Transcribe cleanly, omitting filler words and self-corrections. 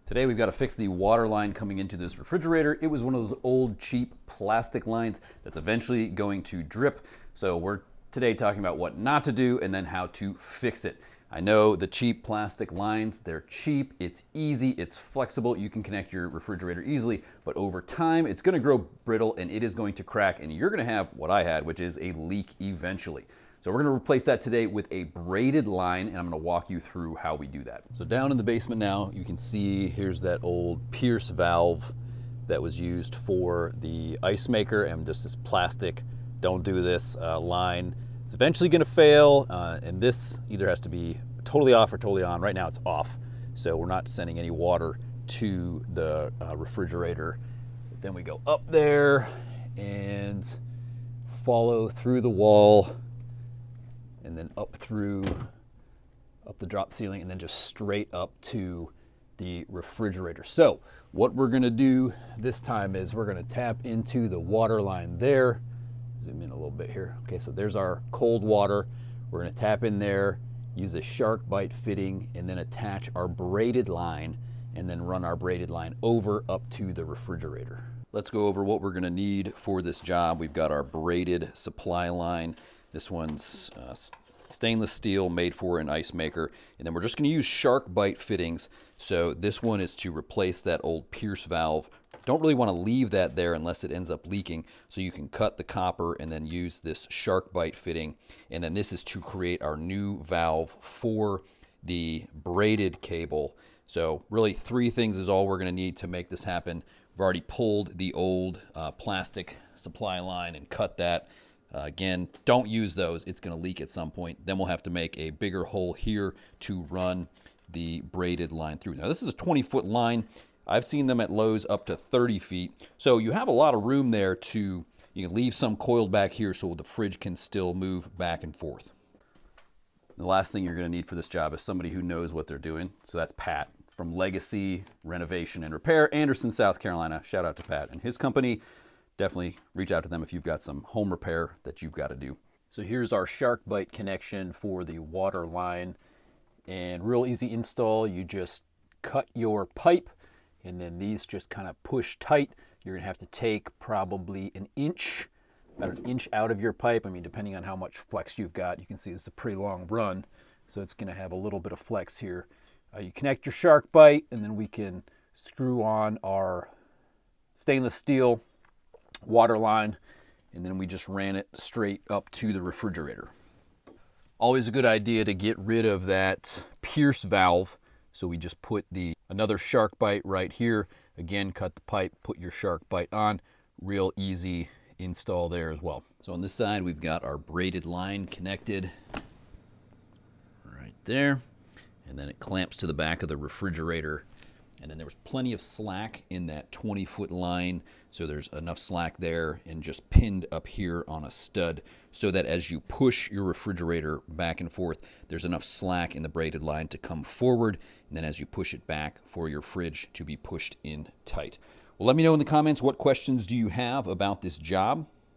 Today we've got to fix the water line coming into this refrigerator. It was one of those old cheap plastic lines that's eventually going to drip. So we're today talking about what not to do and then how to fix it. I know the cheap plastic lines, they're cheap, it's easy, it's flexible, you can connect your refrigerator easily, but over time it's going to grow brittle and it is going to crack and you're going to have what I had, which is a leak eventually. So we're going to replace that today with a braided line, and I'm going to walk you through how we do that. So down in the basement now, you can see here's that old Pierce valve that was used for the ice maker, and just this plastic, don't do this line. It's eventually going to fail, and this either has to be totally off or totally on. Right now it's off, so we're not sending any water to the refrigerator. But then we go up there and follow through the wall, and then up the drop ceiling, and then just straight up to the refrigerator. So what we're gonna do this time is we're gonna tap into the water line there. Zoom in a little bit here. Okay, so there's our cold water. We're gonna tap in there, use a SharkBite fitting, and then attach our braided line, and then run our braided line over up to the refrigerator. Let's go over what we're gonna need for this job. We've got our braided supply line. This one's stainless steel, made for an ice maker. And then we're just gonna use SharkBite fittings. So this one is to replace that old Pierce valve. Don't really wanna leave that there unless it ends up leaking. So you can cut the copper and then use this SharkBite fitting. And then this is to create our new valve for the braided cable. So really 3 things is all we're gonna need to make this happen. We've already pulled the old plastic supply line and cut that. Again, don't use those. It's going to leak at some point. Then we'll have to make a bigger hole here to run the braided line through. Now, this is a 20-foot line. I've seen them at Lowe's up to 30 feet. So you have a lot of room there to, you can leave some coiled back here so the fridge can still move back and forth. The last thing you're going to need for this job is somebody who knows what they're doing. So that's Pat from Legacy Renovation and Repair, Anderson, South Carolina. Shout out to Pat and his company. Definitely reach out to them if you've got some home repair that you've got to do. So here's our SharkBite connection for the water line, and real easy install. You just cut your pipe and then these just kind of push tight. You're gonna have to take probably about an inch out of your pipe. I mean, depending on how much flex you've got, you can see this is a pretty long run, so it's gonna have a little bit of flex here. You connect your SharkBite, and then we can screw on our stainless steel water line, and then we just ran it straight up to the refrigerator. Always a good idea to get rid of that Pierce valve, so we just put another SharkBite right here. Again, cut the pipe, put your SharkBite on. Real easy install there as well. So on this side we've got our braided line connected right there, and then it clamps to the back of the refrigerator. And then there was plenty of slack in that 20-foot line, so there's enough slack there and just pinned up here on a stud so that as you push your refrigerator back and forth, there's enough slack in the braided line to come forward, and then as you push it back for your fridge to be pushed in tight. Well, let me know in the comments, what questions do you have about this job?